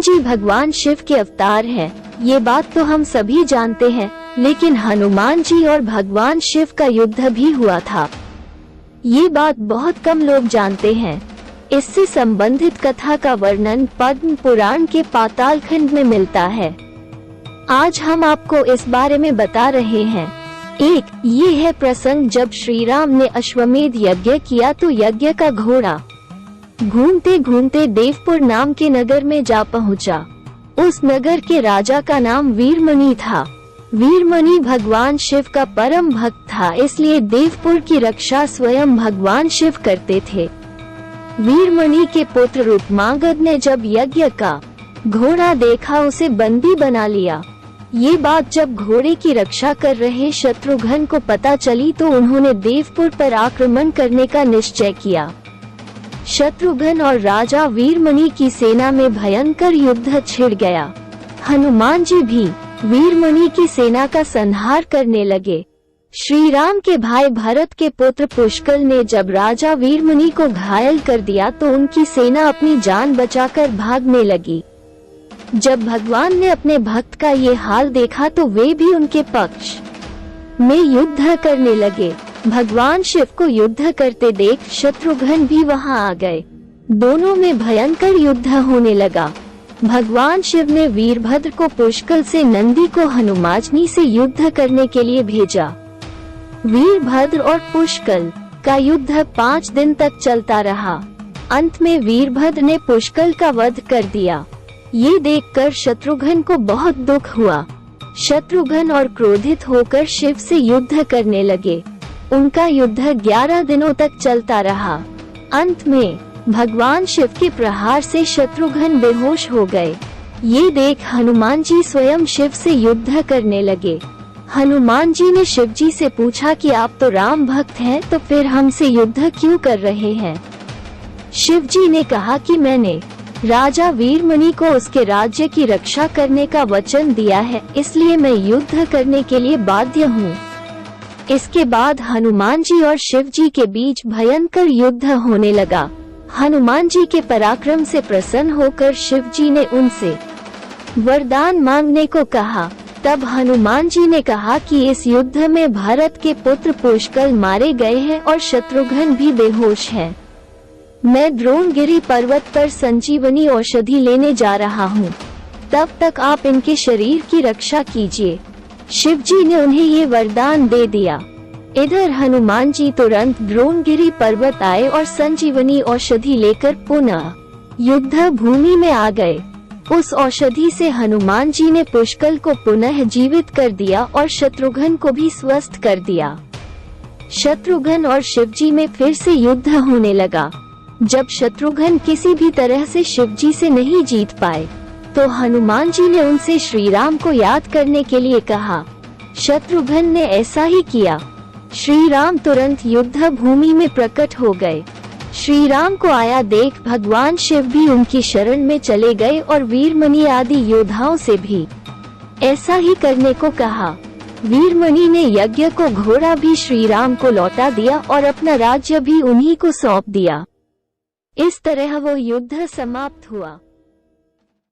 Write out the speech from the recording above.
हनुमान जी भगवान शिव के अवतार हैं, ये बात तो हम सभी जानते हैं, लेकिन हनुमान जी और भगवान शिव का युद्ध भी हुआ था, ये बात बहुत कम लोग जानते हैं। इससे संबंधित कथा का वर्णन पद्म पुराण के पाताल खंड में मिलता है। आज हम आपको इस बारे में बता रहे हैं। एक, ये है प्रसंग जब श्री राम ने अश्वमेध यज्ञ किया तो यज्ञ का घोड़ा घूमते घूमते देवपुर नाम के नगर में जा पहुंचा। उस नगर के राजा का नाम वीरमणि था। वीरमणि भगवान शिव का परम भक्त था, इसलिए देवपुर की रक्षा स्वयं भगवान शिव करते थे। वीरमणि के पुत्र रूपमांगद ने जब यज्ञ का घोड़ा देखा उसे बंदी बना लिया। ये बात जब घोड़े की रक्षा कर रहे शत्रुघ्न को पता चली तो उन्होंने देवपुर पर आक्रमण करने का निश्चय किया। शत्रुघ्न और राजा वीरमणि की सेना में भयंकर युद्ध छिड़ गया। हनुमान जी भी वीरमणि की सेना का संहार करने लगे। श्री राम के भाई भरत के पुत्र पुष्कल ने जब राजा वीरमणि को घायल कर दिया तो उनकी सेना अपनी जान बचाकर भागने लगी। जब भगवान ने अपने भक्त का ये हाल देखा तो वे भी उनके पक्ष में युद्ध करने लगे। भगवान शिव को युद्ध करते देख शत्रुघ्न भी वहां आ गए। दोनों में भयंकर युद्ध होने लगा। भगवान शिव ने वीरभद्र को पुष्कल से नंदी को हनुमानी से युद्ध करने के लिए भेजा। वीरभद्र और पुष्कल का युद्ध 5 दिन तक चलता रहा। अंत में वीरभद्र ने पुष्कल का वध कर दिया। ये देखकर शत्रुघ्न को बहुत दुख हुआ। शत्रुघ्न और क्रोधित होकर शिव से युद्ध करने लगे। उनका युद्ध 11 दिनों तक चलता रहा। अंत में भगवान शिव के प्रहार से शत्रुघ्न बेहोश हो गए। ये देख हनुमान जी स्वयं शिव से युद्ध करने लगे। हनुमान जी ने शिव जी से पूछा कि आप तो राम भक्त हैं, तो फिर हमसे युद्ध क्यों कर रहे हैं? शिव जी ने कहा कि मैंने राजा वीरमणि को उसके राज्य की रक्षा करने का वचन दिया है, इसलिए मैं युद्ध करने के लिए बाध्य हूँ। इसके बाद हनुमान जी और शिव जी के बीच भयंकर युद्ध होने लगा। हनुमान जी के पराक्रम से प्रसन्न होकर शिव जी ने उनसे वरदान मांगने को कहा। तब हनुमान जी ने कहा कि इस युद्ध में भरत के पुत्र पुष्कल मारे गए हैं और शत्रुघ्न भी बेहोश है। मैं द्रोणगिरि पर्वत पर संजीवनी औषधि लेने जा रहा हूँ, तब तक आप इनके शरीर की रक्षा कीजिए। शिव जी ने उन्हें ये वरदान दे दिया। इधर हनुमान जी तुरंत द्रोणगिरि पर्वत आए और संजीवनी औषधि लेकर पुनः युद्ध भूमि में आ गए। उस औषधि से हनुमान जी ने पुष्कल को पुनः जीवित कर दिया और शत्रुघ्न को भी स्वस्थ कर दिया। शत्रुघ्न और शिव जी में फिर से युद्ध होने लगा। जब शत्रुघ्न किसी भी तरह से शिव जी से नहीं जीत पाए तो हनुमान जी ने उनसे श्री राम को याद करने के लिए कहा। शत्रुघ्न ने ऐसा ही किया। श्री राम तुरंत युद्ध भूमि में प्रकट हो गए। श्री राम को आया देख भगवान शिव भी उनकी शरण में चले गए और वीरमणि आदि योद्धाओं से भी ऐसा ही करने को कहा। वीरमणि ने यज्ञ को घोड़ा भी श्री राम को लौटा दिया और अपना राज्य भी उन्हीं को सौंप दिया। इस तरह वो युद्ध समाप्त हुआ।